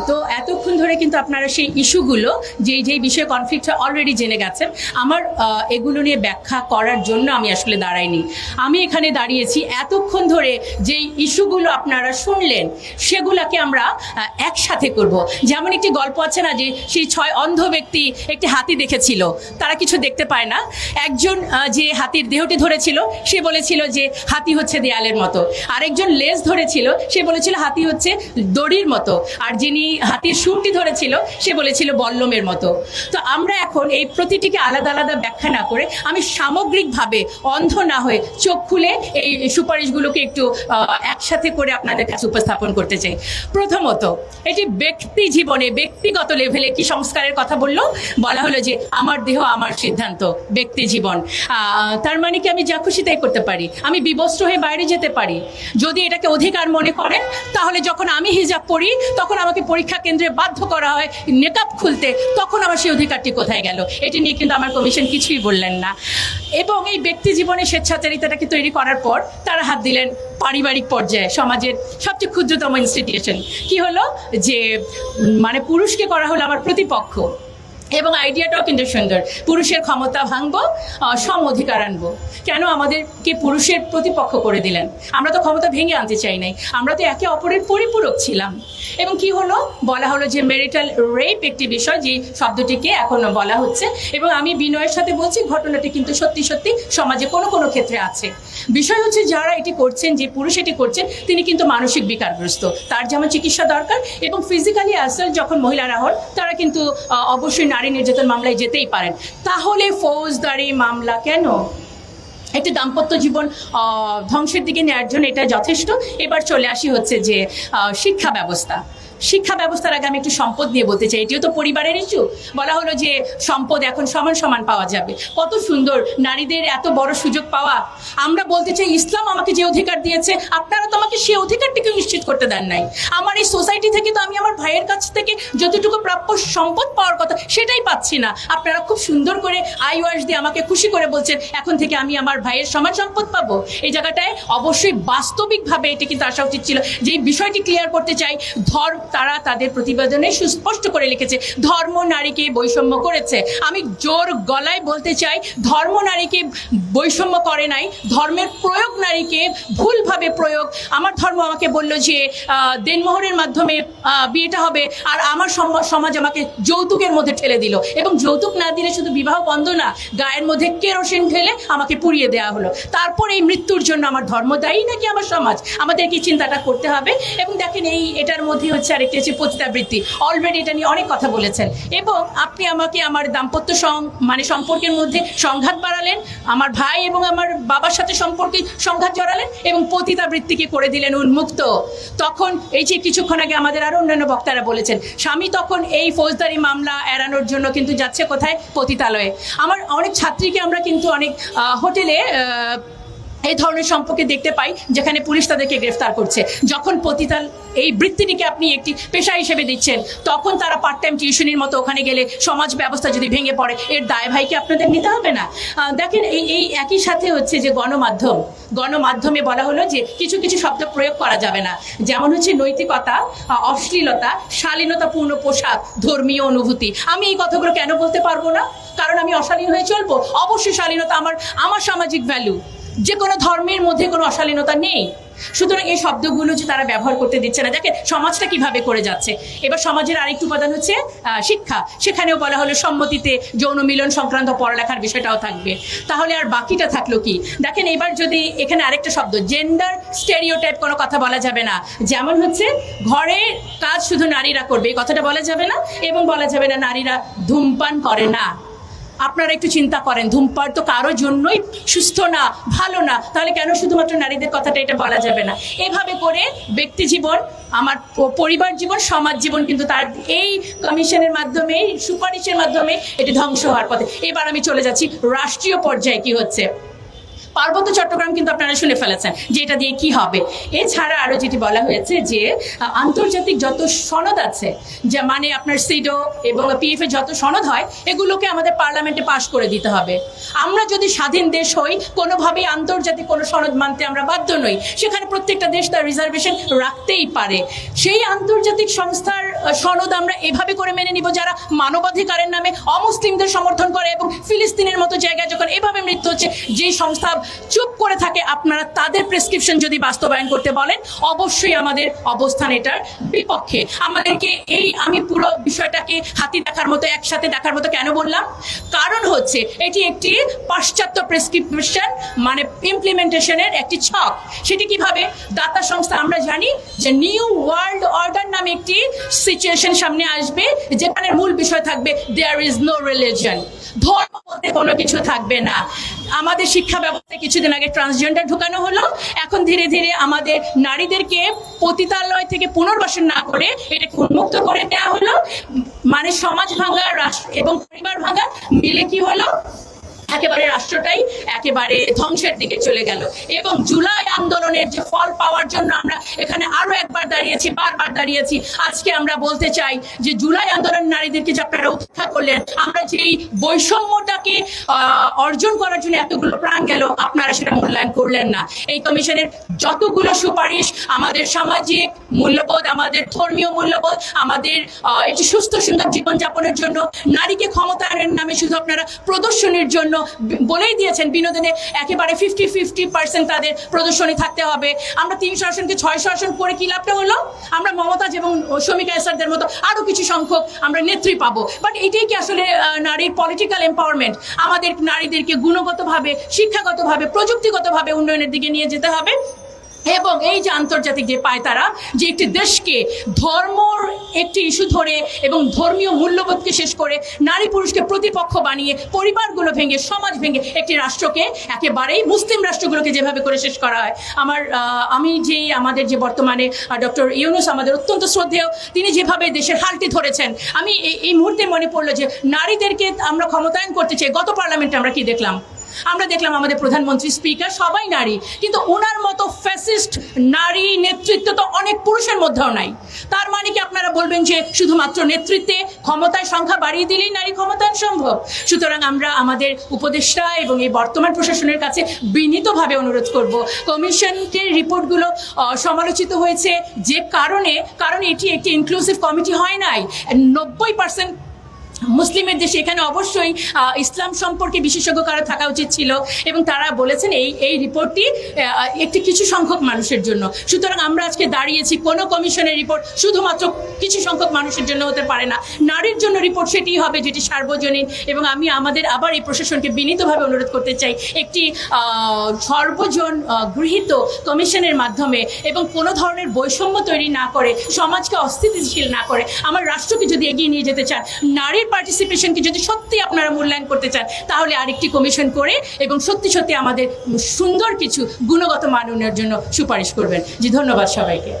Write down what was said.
তো এতক্ষণ ধরে কিন্তু আপনারা সেই ইস্যুগুলো যেই বিষয়ে কনফ্লিক্ট অলরেডি জেনে গেছেন। আমার এগুলো নিয়ে ব্যাখ্যা করার জন্য আমি আসলে দাঁড়াইনি। আমি এখানে দাঁড়িয়েছি এতক্ষণ ধরে যেই ইস্যুগুলো আপনারা শুনলেন সেগুলোকে আমরা একসাথে করব। যেমন একটি গল্প আছে না, যে সেই 6 অন্ধ ব্যক্তি একটি হাতি দেখেছিল, তারা কিছু দেখতে পায় না। একজন যে হাতির দেহটি ধরেছিল সে বলেছিল যে হাতি হচ্ছে দেয়ালের মতো, আরেকজন লেজ ধরেছিল সে বলেছিল হাতি হচ্ছে দড়ির মতো, আর যিনি হাতির সুরটি ধরেছিল সে বলেছিল বল্লমের মতো। তো আমরা এখন এই প্রতিটিকে আলাদা আলাদা ব্যাখ্যা না করে আমি সামগ্রিকভাবে অন্ধ না হয়ে চোখ খুলে এই সুপারিশগুলোকে একটু একসাথে করে আপনাদের কাছে উপস্থাপন করতে চাই। প্রথমত, এটি ব্যক্তি জীবনে ব্যক্তিগত লেভেলে কি সংস্কারের কথা বলা হলো যে আমার দেহ আমার সিদ্ধান্ত, ব্যক্তি জীবন। তার মানে কি আমি যা খুশি তাই করতে পারি, আমি বিবস্ত্র হয়ে বাইরে যেতে পারি। যদি এটাকে অধিকার মনে করেন তাহলে যখন আমি হিজাব পরি তখন আমাকে পরীক্ষা কেন্দ্রে বাধ্য করা হয় নেকাব খুলতে, তখন আমার সেই অধিকারটি কোথায় গেল? এটি নিয়ে কিন্তু আমার কমিশন কিছুই বললেন না। এবং এই ব্যক্তি জীবনে স্বেচ্ছাচারিতাটাকে তৈরি করার পর তারা হাত দিলেন পারিবারিক পর্যায়ে, সমাজের সবচেয়ে ক্ষুদ্রতম ইনস্টিটিউশন। কি হলো যে মানে পুরুষকে করা হলো আমার প্রতিপক্ষ। এবং আইডিয়াটাও কিন্তু সুন্দর, পুরুষের ক্ষমতা ভাঙবো, সম অধিকার আনবো। কেন আমাদেরকে পুরুষের প্রতিপক্ষ করে দিলেন? আমরা তো ক্ষমতা ভেঙে আনতে চাই নাই, আমরা তো একে অপরের পরিপূরক ছিলাম। এবং কি হলো, বলা হলো যে ম্যারিটাল রেপ একটি বিষয়, যে শব্দটিকে এখন বলা হচ্ছে। এবং আমি বিনয়ের সাথে বলছি, ঘটনাটি কিন্তু সত্যি সত্যি সমাজে কোনো কোনো ক্ষেত্রে আছে। বিষয় হচ্ছে যারা এটি করছেন, যে পুরুষ এটি করছেন, তিনি কিন্তু মানসিক বিকারগ্রস্ত, তার যেমন চিকিৎসা দরকার। এবং ফিজিক্যালি অ্যাসাল্ট যখন মহিলারা হন তারা কিন্তু অবশ্যই নারী নির্যাতন মামলায় যেতেই পারেন। তাহলে ফৌজদারি মামলা কেন? একটি দাম্পত্য জীবন ধ্বংসের দিকে নেওয়ার জন্য এটা যথেষ্ট। এবার চলে আসি হচ্ছে যে শিক্ষা ব্যবস্থা। শিক্ষা ব্যবস্থার আগে আমি একটু সম্পদ নিয়ে বলতে চাই, এটিও তো পরিবারের ইস্যু। বলা হলো যে সম্পদ এখন সমান সমান পাওয়া যাবে। কত সুন্দর, নারীদের এত বড় সুযোগ পাওয়া। আমরা বলতে চাই ইসলাম আমাকে যে অধিকার দিয়েছে, আপনারা তো আমাকে সেই অধিকারটিকে নিশ্চিত করতে দেন নাই। আমার এই সোসাইটি থেকে তো আমি আমার ভাইয়ের কাছ থেকে যতটুকু প্রাপ্য সম্পদ পাওয়ার কথা সেটাই পাচ্ছি না। আপনারা খুব সুন্দর করে আইওয়াস দিয়ে আমাকে খুশি করে বলছেন এখন থেকে আমি আমার ভাইয়ের সমান সম্পদ পাবো। এই জায়গাটায় অবশ্যই বাস্তবিকভাবে এটি কিন্তু আসা উচিত ছিল। যে বিষয়টি ক্লিয়ার করতে চাই, তারা তাদের প্রতিবেদনে সুস্পষ্ট করে লিখেছে ধর্ম নারীকে বৈষম্য করেছে। আমি জোর গলায় বলতে চাই, ধর্ম নারীকে বৈষম্য করে নাই, ধর্মের প্রয়োগ নারীকে ভুলভাবে প্রয়োগ। আমার ধর্ম আমাকে বলল যে দেনমোহরের মাধ্যমে বিয়েটা হবে, আর আমার সমাজ আমাকে যৌতুকের মধ্যে ঠেলে দিল। এবং যৌতুক না দিলে শুধু বিবাহ বন্ধ না, গায়ের মধ্যে কেরোসিন ঢেলে আমাকে পুড়িয়ে দেওয়া হলো। তারপর এই মৃত্যুর জন্য আমার ধর্ম দায়ী নাকি আমার সমাজ? আমাদেরকে চিন্তাটা করতে হবে। এবং দেখেন এটার মধ্যে হচ্ছে আরেকটি হচ্ছে পতিতাবৃত্তি। অলরেডি এটা নিয়ে অনেক কথা বলেছেন। এবং আপনি আমাকে আমার দাম্পত্য সম্পর্কের মধ্যে সংঘাত বাড়ালেন, আমার ভাই এবং আমার বাবার সাথে সম্পর্কে সংঘাত জড়ালেন, এবং পতিতাবৃত্তিকে করে দিলেন উন্মুক্ত। তখন এই যে কিছুক্ষণ আগে আমাদের আরো অন্যান্য বক্তারা বলেছেন, স্বামী তখন এই ফৌজদারি মামলা এড়ানোর জন্য কিন্তু যাচ্ছে কোথায়? পতিতালয়ে। আমার অনেক ছাত্রীকে আমরা কিন্তু অনেক হোটেলে এই ধরনের সম্পর্কে দেখতে পাই যেখানে পুলিশ তাদেরকে গ্রেফতার করছে। যখন পতিতাল এই বৃত্তিটিকে আপনি একটি পেশা হিসেবে দিচ্ছেন, তখন তারা পার্ট টাইম টিউশনির মতো ওখানে গেলে সমাজ ব্যবস্থা যদি ভেঙে পড়ে, এর দায় ভাইকে আপনাদের নিতে হবে না? দেখেন এই একই সাথে হচ্ছে যে গণমাধ্যমে বলা হলো যে কিছু কিছু শব্দ প্রয়োগ করা যাবে না, যেমন হচ্ছে নৈতিকতা, অশ্লীলতা, শালীনতাপূর্ণ পোশাক, ধর্মীয় অনুভূতি। আমি এই কথাগুলো কেন বলতে পারবো না? কারণ আমি অশালীন হয়ে চলবো? অবশ্যই শালীনতা আমার সামাজিক ভ্যালু। যে কোনো ধর্মের মধ্যে কোনো অশালীনতা নেই। সুতরাং এই শব্দগুলো যে তারা ব্যবহার করতে দিচ্ছে না, দেখেন সমাজটা কিভাবে করে যাচ্ছে। এবার সমাজের আরেকটি উপাদান হচ্ছে শিক্ষা। সেখানেও বলা হলো সম্মতিতে যৌন মিলন সংক্রান্ত পড়ালেখার বিষয়টাও থাকবে। তাহলে আর বাকিটা থাকলো কি? দেখেন এবার যদি এখানে আরেকটা শব্দ, জেন্ডার স্টেরিওটাইপ, কোনো কথা বলা যাবে না। যেমন হচ্ছে ঘরে কাজ শুধু নারীরা করবে, এই কথাটা বলা যাবে না। এবং বলা যাবে না নারীরা ধূমপান করে না। আপনারা একটু চিন্তা করেন, ধূমপান তো কারোর জন্যই সুস্থ না, ভালো না, তাহলে কেন শুধুমাত্র নারীদের কথাটা এটা বলা যাবে না? এভাবে করে ব্যক্তি জীবন, আমার পরিবার জীবন, সমাজ জীবন কিন্তু তার এই কমিশনের মাধ্যমে, সুপারিশের মাধ্যমে এটি ধ্বংস হওয়ার পথে। এবার আমি চলে যাচ্ছি রাষ্ট্রীয় পর্যায়ে কি হচ্ছে। পার্বত্য চট্টগ্রাম কিন্তু আপনারা শুনে ফেলেছেন যে এটা দিয়ে কি হবে। এছাড়া আরো যেটি বলা হয়েছে যে আন্তর্জাতিক যত সনদ আছে, যা মানে আপনার সিডো এবং পিএফ এর যত সনদ হয়, এগুলোকে আমাদের পার্লামেন্টে পাশ করে দিতে হবে। আমরা যদি স্বাধীন দেশ হই, কোনোভাবেই আন্তর্জাতিক কোনো সনদ মানতে আমরা বাধ্য নই। সেখানে প্রত্যেকটা দেশ তার রিজার্ভেশন রাখতেই পারে। সেই আন্তর্জাতিক সংস্থার সনদ আমরা এভাবে করে মেনে নিব যারা মানবাধিকারের নামে অমুসলিমদের সমর্থন করে এবং ফিলিস্তিনের মতো জায়গায় যখন এভাবে মৃত্যু হচ্ছে যেই সংস্থা চুপ করে থাকে, আপনারা তাদের প্রেসক্রিপশন যদি বাস্তবায়ন করতে বলেন অবশ্যই আমাদের অবস্থান এটার বিপক্ষে। আমাদেরকে আমি পুরো বিষয়টাকে হাতি দেখার মতো একসাথে দেখার মতো কেন বললাম, কারণ হচ্ছে এটি একটি পাশ্চাত্য প্রেসক্রিপশন মানে ইমপ্লিমেন্টেশনের একটি ছক। সেটি কিভাবে? দাতা সংস্থা আমরা জানি যে নিউ ওয়ার্ল্ড অর্ডার নামে একটি সিচুয়েশন সামনে আসবে যেখানে মূল বিষয় থাকবে দেয়ার ইজ নো রিলিজন, ধর্ম বলতে কোনো কিছু থাকবে না। আমাদের শিক্ষা ব্যবস্থায় কিছুদিন আগে ট্রান্সজেন্ডার ঢুকানো হলো, এখন ধীরে ধীরে আমাদের নারীদেরকে পতিতালয় থেকে পুনর্বাসন না করে এটা উন্মুক্ত করে দেওয়া হলো। মানে সমাজ ভাঙা রাষ্ট্র এবং পরিবার ভাঙা মিলে কি হলো, একেবারে রাষ্ট্রটাই একেবারে ধ্বংসের দিকে চলে গেল। এবং জুলাই আন্দোলনের যে ফল পাওয়ার জন্য আমরা এখানে আরো একবার দাঁড়িয়েছি, বারবার দাঁড়িয়েছি। আজকে আমরা বলতে চাই যে জুলাই আন্দোলন নারীদেরকে যে আপনারা উপেক্ষা করলেন, আমরা যেই বৈষম্যটাকে অর্জন করার জন্য এতগুলো প্রাণ গেল, আপনারা সেটা মূল্যায়ন করলেন না। এই কমিশনের যতগুলো সুপারিশ আমাদের সামাজিক মূল্যবোধ, আমাদের ধর্মীয় মূল্যবোধ, আমাদের একটি সুস্থ সুন্দর জীবনযাপনের জন্য, নারীকে ক্ষমতায়নের নামে শুধু আপনারা প্রদর্শনীর জন্য বলেই দিয়েছেন বিনোদনে একেবারে 50-50% তাদের প্রদর্শনী থাকতে হবে। আমরা 300 আসনকে 600 আসন করে কি লাভটা হলো? আমরা মমতাজ এবং শমিকা এসারদের মতো আরো কিছু সংখ্যক আমরা নেত্রী পাবো। বাট এটাই কি আসলে নারীর পলিটিক্যাল এম্পাওয়ারমেন্ট? আমাদের নারীদেরকে গুণগতভাবে, শিক্ষাগতভাবে, প্রযুক্তিগতভাবে উন্নয়নের দিকে নিয়ে যেতে হবে। এবং এই যে আন্তর্জাতিক যে পায়তারা, যে একটি দেশকে ধর্মর একটি ইস্যু ধরে এবং ধর্মীয় মূল্যবোধকে শেষ করে নারী পুরুষকে প্রতিপক্ষ বানিয়ে পরিবারগুলো ভেঙে, সমাজ ভেঙে একটি রাষ্ট্রকে একেবারেই মুসলিম রাষ্ট্রগুলোকে যেভাবে করে শেষ করা হয়, আমি যেই আমাদের যে বর্তমানে ডক্টর ইউনূস আমাদের অত্যন্ত শ্রদ্ধেয়, তিনি যেভাবে দেশের হালটি ধরেছেন, আমি এই মুহূর্তে মনে পড়লো যে নারীদেরকে আমরা ক্ষমতায়ন করতে চাই। গত পার্লামেন্টে আমরা কি দেখলাম? আমরা দেখলাম আমাদের প্রধানমন্ত্রী, স্পিকার সবাই নারী, কিন্তু ওনার মতো ফ্যাসিস্ট নারী নেতৃত্ব তো অনেক পুরুষের মধ্যেও নাই। তার মানে কি আপনারা বলবেন যে শুধুমাত্র নেতৃত্বে ক্ষমতায় সংখ্যা বাড়িয়ে দিলেই নারী ক্ষমতায়ন সম্ভব? সুতরাং আমরা আমাদের উপদেষ্টা এবং এই বর্তমান প্রশাসনের কাছে বিনীতভাবে অনুরোধ করব, কমিশনের রিপোর্টগুলো সমালোচিত হয়েছে যে কারণে এটি একটি ইনক্লুসিভ কমিটি হয় নাই। 90% মুসলিমের দেশে, এখানে অবশ্যই ইসলাম সম্পর্কে বিশেষজ্ঞ কারো থাকা উচিত ছিল এবং তারা বলেছেন এই রিপোর্টটি একটি কিছু সংখ্যক মানুষের জন্য। সুতরাং আমরা আজকে দাঁড়িয়েছি, কোনো কমিশনের রিপোর্ট শুধুমাত্র কিছু সংখ্যক মানুষের জন্য হতে পারে না, নারীর জন্য রিপোর্ট সেটি হবে যেটি সার্বজনীন। এবং আমি আমাদের আবার এই প্রশাসনকে বিনীতভাবে অনুরোধ করতে চাই, একটি সর্বজন গৃহীত কমিশনের মাধ্যমে এবং কোনো ধরনের বৈষম্য তৈরি না করে, সমাজকে অস্থিতিশীল না করে, আমার রাষ্ট্রকে যদি এগিয়ে নিয়ে যেতে চান, নারীর পার্টিসিপেশনকে যদি সত্যি আপনারা মূল্যায়ন করতে চান, তাহলে আরেকটি কমিশন করে এবং সত্যি সত্যি আমাদের সুন্দর কিছু গুণগত মান উন্নয়নের জন্য সুপারিশ করবেন। জি, ধন্যবাদ সবাইকে।